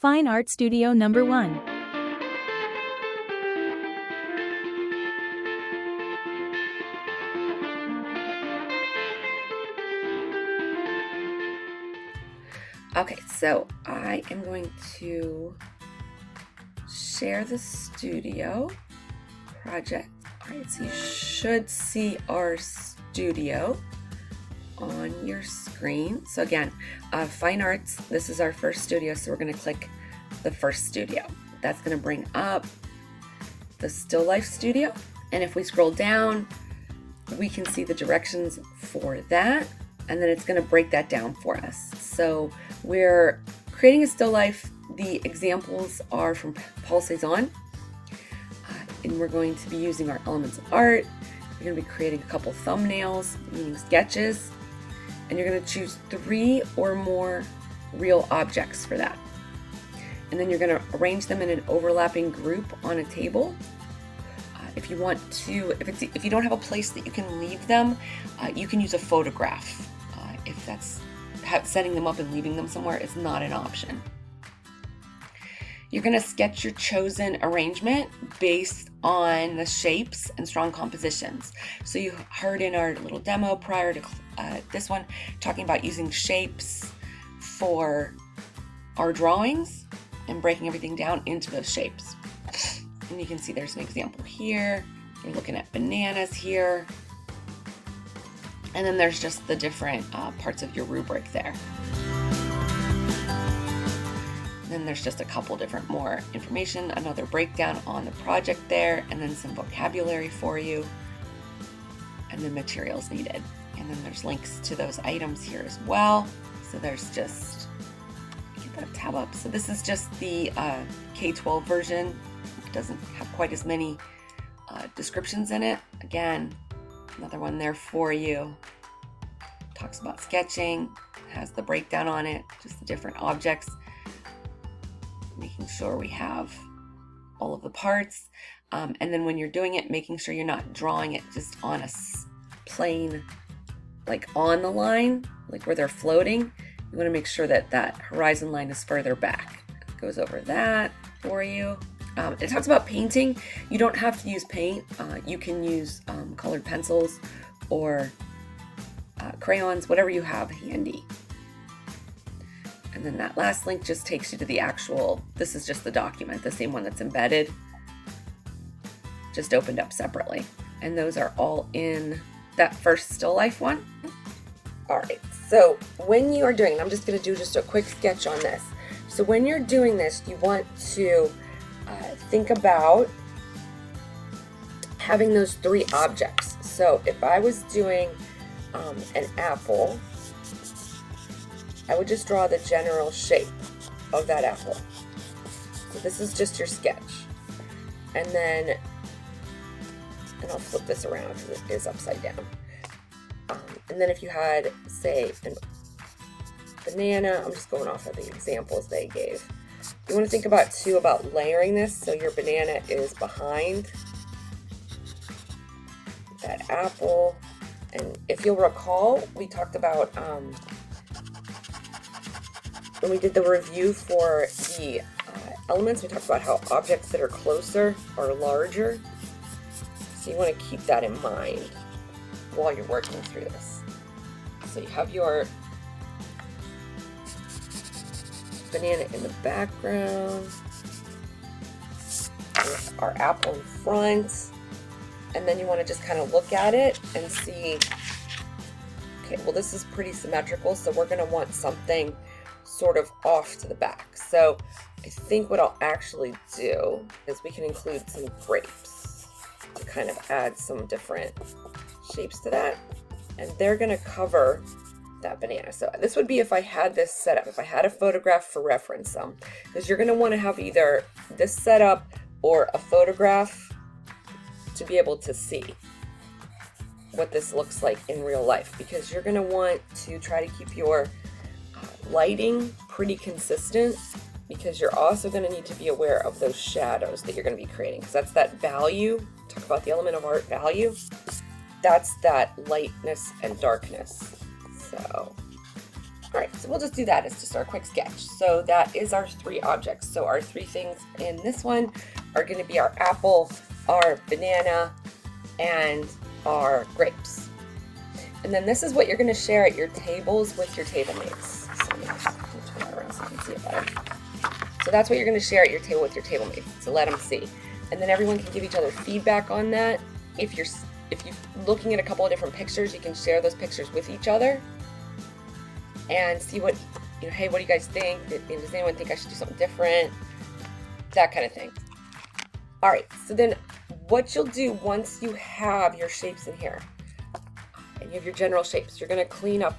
Fine Art Studio number 1. Okay, so I am going to share the studio project. All right, so you should see our studio on your screen. So again, Fine Arts, this is our first studio, so we're going to click the first studio. That's going to bring up the Still Life Studio, and if we scroll down, we can see the directions for that, and then it's going to break that down for us. So we're creating a still life. The examples are from Paul Cezanne, and we're going to be using our elements of art. We're going to be creating a couple thumbnails, meaning sketches, and you're going to choose 3 or more real objects for that. And then you're going to arrange them in an overlapping group on a table. If you want to, if you don't have a place that you can leave them, you can use a photograph. If that's setting them up and leaving them somewhere is not an option. You're going to sketch your chosen arrangement based on the shapes and strong compositions. So you heard in our little demo prior to this one talking about using shapes for our drawings and breaking everything down into those shapes. And you can see there's an example here. You're looking at bananas here. And then there's just the different parts of your rubric there. And then there's just a couple different more information, another breakdown on the project there, and then some vocabulary for you, and then materials needed. And then there's links to those items here as well. So there's just, get that tab up. So this is just the K-12 version. It doesn't have quite as many descriptions in it. Again, another one there for you. Talks about sketching, has the breakdown on it, just the different objects, making sure we have all of the parts. And then when you're doing it, making sure you're not drawing it just on a plane, like on the line, like where they're floating. You want to make sure that that horizon line is further back. It goes over that for you. It talks about painting. You don't have to use paint. You can use colored pencils or crayons, whatever you have handy. And then that last link just takes you to the actual, this is just the document, the same one that's embedded, just opened up separately. And those are all in that first still life one. All right, so when you are doing, I'm just going to do just a quick sketch on this. So when you're doing this, you want to think about having those 3 objects. So if I was doing an apple, I would just draw the general shape of that apple. So this is just your sketch. And then, and I'll flip this around because it is upside down. And then if you had, say, a banana, I'm just going off of the examples they gave. You want to think about too about layering this, so your banana is behind that apple. And if you'll recall, we talked about when we did the review for the elements, we talked about how objects that are closer are larger. So you want to keep that in mind while you're working through this. So you have your banana in the background, with our apple in front, and then you want to just kind of look at it and see, okay, well this is pretty symmetrical, so we're going to want something sort of off to the back. So I think what I'll actually do is we can include some grapes to kind of add some different shapes to that, and they're going to cover that banana. So this would be if I had this set up, if I had a photograph for reference, because you're going to want to have either this set up or a photograph to be able to see what this looks like in real life, because you're going to want to try to keep your lighting pretty consistent, because you're also going to need to be aware of those shadows that you're going to be creating, because that's that value. Talk about the element of art value. That's that lightness and darkness. So All right, so we'll just do that as just our quick sketch. So that is our 3 objects. So our 3 things in this one are going to be our apple, our banana, and our grapes. And then this is what you're going to share at your tables with your table mates. So let me just turn that around so you can see it better. So that's what you're going to share at your table with your table mates, to let them see. And then everyone can give each other feedback on that. If you're looking at a couple of different pictures, you can share those pictures with each other and see what, hey, what do you guys think? Does anyone think I should do something different? That kind of thing. All right, so then what you'll do once you have your shapes in here, and you have your general shapes, you're gonna clean up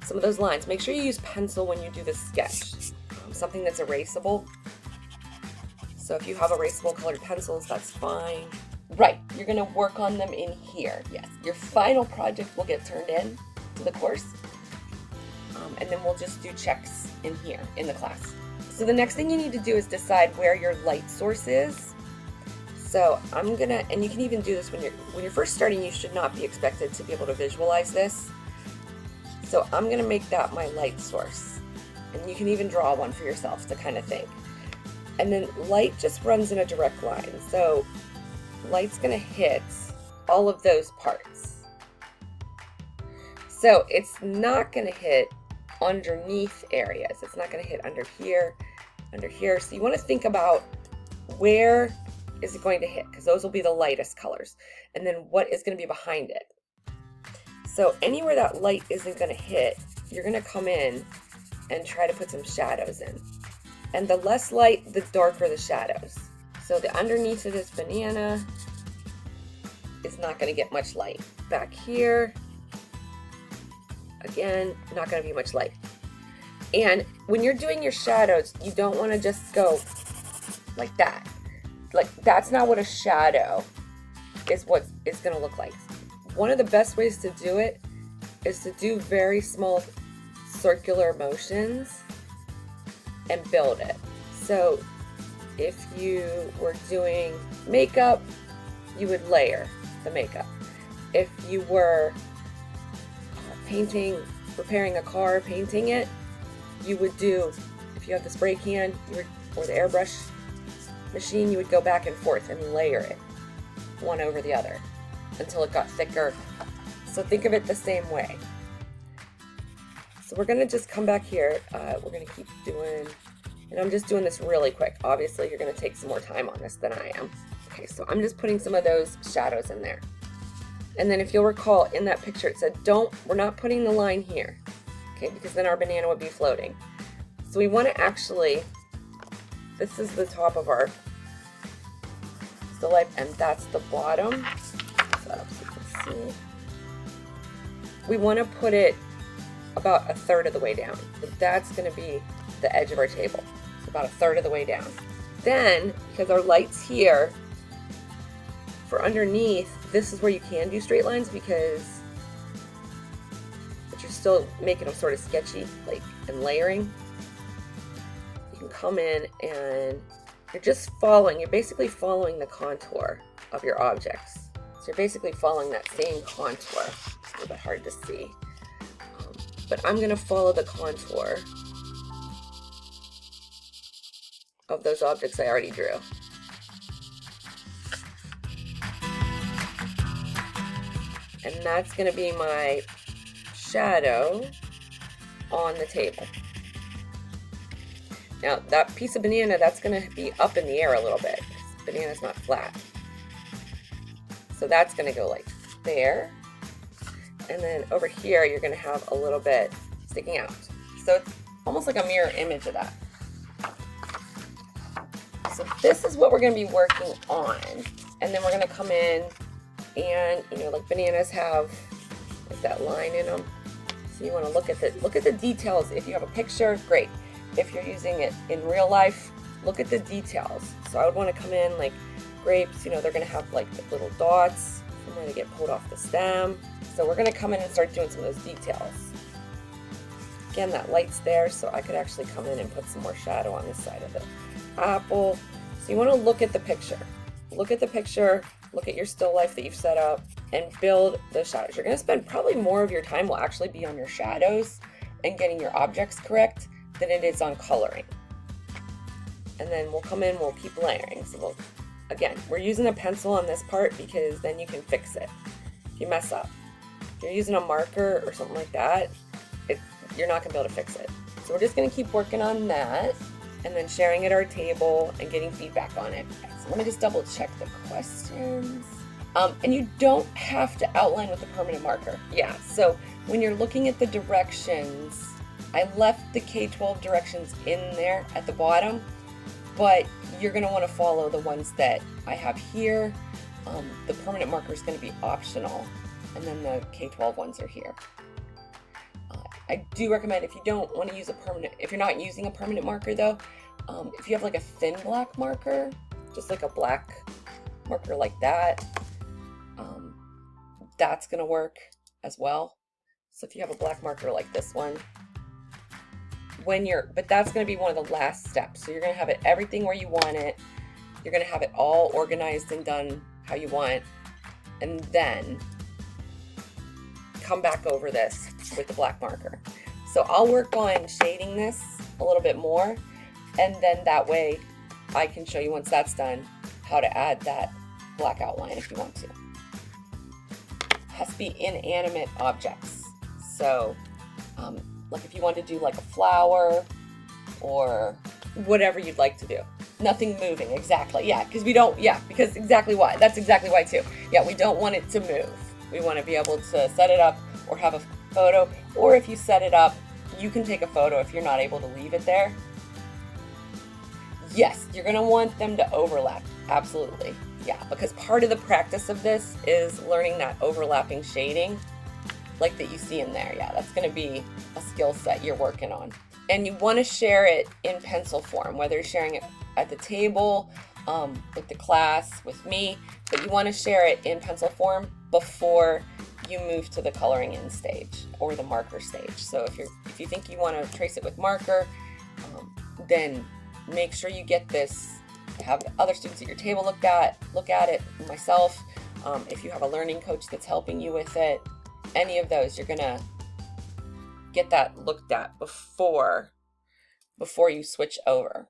some of those lines. Make sure you use pencil when you do this sketch, something that's erasable. So if you have erasable colored pencils, that's fine. Right, you're gonna work on them in here, yes. Your final project will get turned in to the course, and then we'll just do checks in here in the class. So the next thing you need to do is decide where your light source is. So I'm gonna, and you can even do this when you're first starting, you should not be expected to be able to visualize this. So I'm gonna make that my light source. And you can even draw one for yourself to kind of think. And then light just runs in a direct line. So light's gonna hit all of those parts. So it's not gonna hit underneath areas. It's not gonna hit under here. So you wanna think about where is it going to hit, because those will be the lightest colors. And then what is gonna be behind it. So anywhere that light isn't gonna hit, you're gonna come in and try to put some shadows in. And the less light, the darker the shadows. So the underneath of this banana is not gonna get much light. Back here, again, not gonna be much light. And when you're doing your shadows, you don't wanna just go like that. Like, that's not what a shadow is what it's gonna look like. One of the best ways to do it is to do very small circular motions and build it. So if you were doing makeup, you would layer the makeup. If you were painting, repairing a car, painting it, you would do, if you have the spray can or the airbrush machine, you would go back and forth and layer it one over the other until it got thicker. So think of it the same way. So we're gonna just come back here. We're gonna keep doing, and I'm just doing this really quick. Obviously, you're gonna take some more time on this than I am. Okay, so I'm just putting some of those shadows in there. And then if you'll recall, in that picture it said, we're not putting the line here, okay, because then our banana would be floating. So we wanna actually, this is the top of our still life, and that's the bottom. So you can see. We wanna put it about 1/3 of the way down. So that's gonna be the edge of our table. So about 1/3 of the way down. Then, because our light's here, for underneath, this is where you can do straight lines but you're still making them sort of sketchy, like, and layering. You can come in and you're basically following the contour of your objects. So you're basically following that same contour. It's a little bit hard to see. But I'm gonna follow the contour of those objects I already drew. And that's gonna be my shadow on the table. Now that piece of banana, that's gonna be up in the air a little bit. Banana's not flat. So that's gonna go like there. And then over here, you're gonna have a little bit sticking out. So it's almost like a mirror image of that. So this is what we're gonna be working on. And then we're gonna come in and, like bananas have like that line in them. So you wanna look at the details. If you have a picture, great. If you're using it in real life, look at the details. So I would wanna come in like grapes, they're gonna have like the little dots from where they get pulled off the stem. So we're gonna come in and start doing some of those details. Again, that light's there, so I could actually come in and put some more shadow on this side of the apple. So you wanna look at the picture. Look at the picture, look at your still life that you've set up, and build those shadows. You're gonna spend probably more of your time will actually be on your shadows and getting your objects correct than it is on coloring. And then we'll come in, we'll keep layering. So again, we're using a pencil on this part because then you can fix it if you mess up. If you're using a marker or something like that, you're not going to be able to fix it. So we're just going to keep working on that and then sharing at our table and getting feedback on it. So let me just double check the questions. And you don't have to outline with a permanent marker. Yeah, so when you're looking at the directions, I left the K-12 directions in there at the bottom, but you're going to want to follow the ones that I have here. The permanent marker is going to be optional, and then the K-12 ones are here. I do recommend, if you don't want to use if you're not using a permanent marker though, if you have like a thin black marker, just like a black marker like that, that's going to work as well. So if you have a black marker like this one, but that's going to be one of the last steps. So you're going to have everything where you want it. You're going to have it all organized and done how you want, and then come back over this with the black marker. So I'll work on shading this a little bit more, and then that way I can show you, once that's done, how to add that black outline if you want to. It has to be inanimate objects. So like if you want to do like a flower or whatever you'd like to do. Nothing moving, exactly. Yeah, because because exactly why. That's exactly why too. Yeah, we don't want it to move. We want to be able to set it up or have a photo, or if you set it up, you can take a photo if you're not able to leave it there. Yes, you're going to want them to overlap. Absolutely. Yeah, because part of the practice of this is learning that overlapping shading, like that you see in there. Yeah, that's going to be a skill set you're working on. And you want to share it in pencil form, whether you're sharing it at the table, with the class, with me, but you want to share it in pencil form before you move to the coloring in stage or the marker stage. So if you think you want to trace it with marker, then make sure you get this, have other students at your table look at it, myself, if you have a learning coach that's helping you with it, any of those, you're gonna get that looked at before you switch over.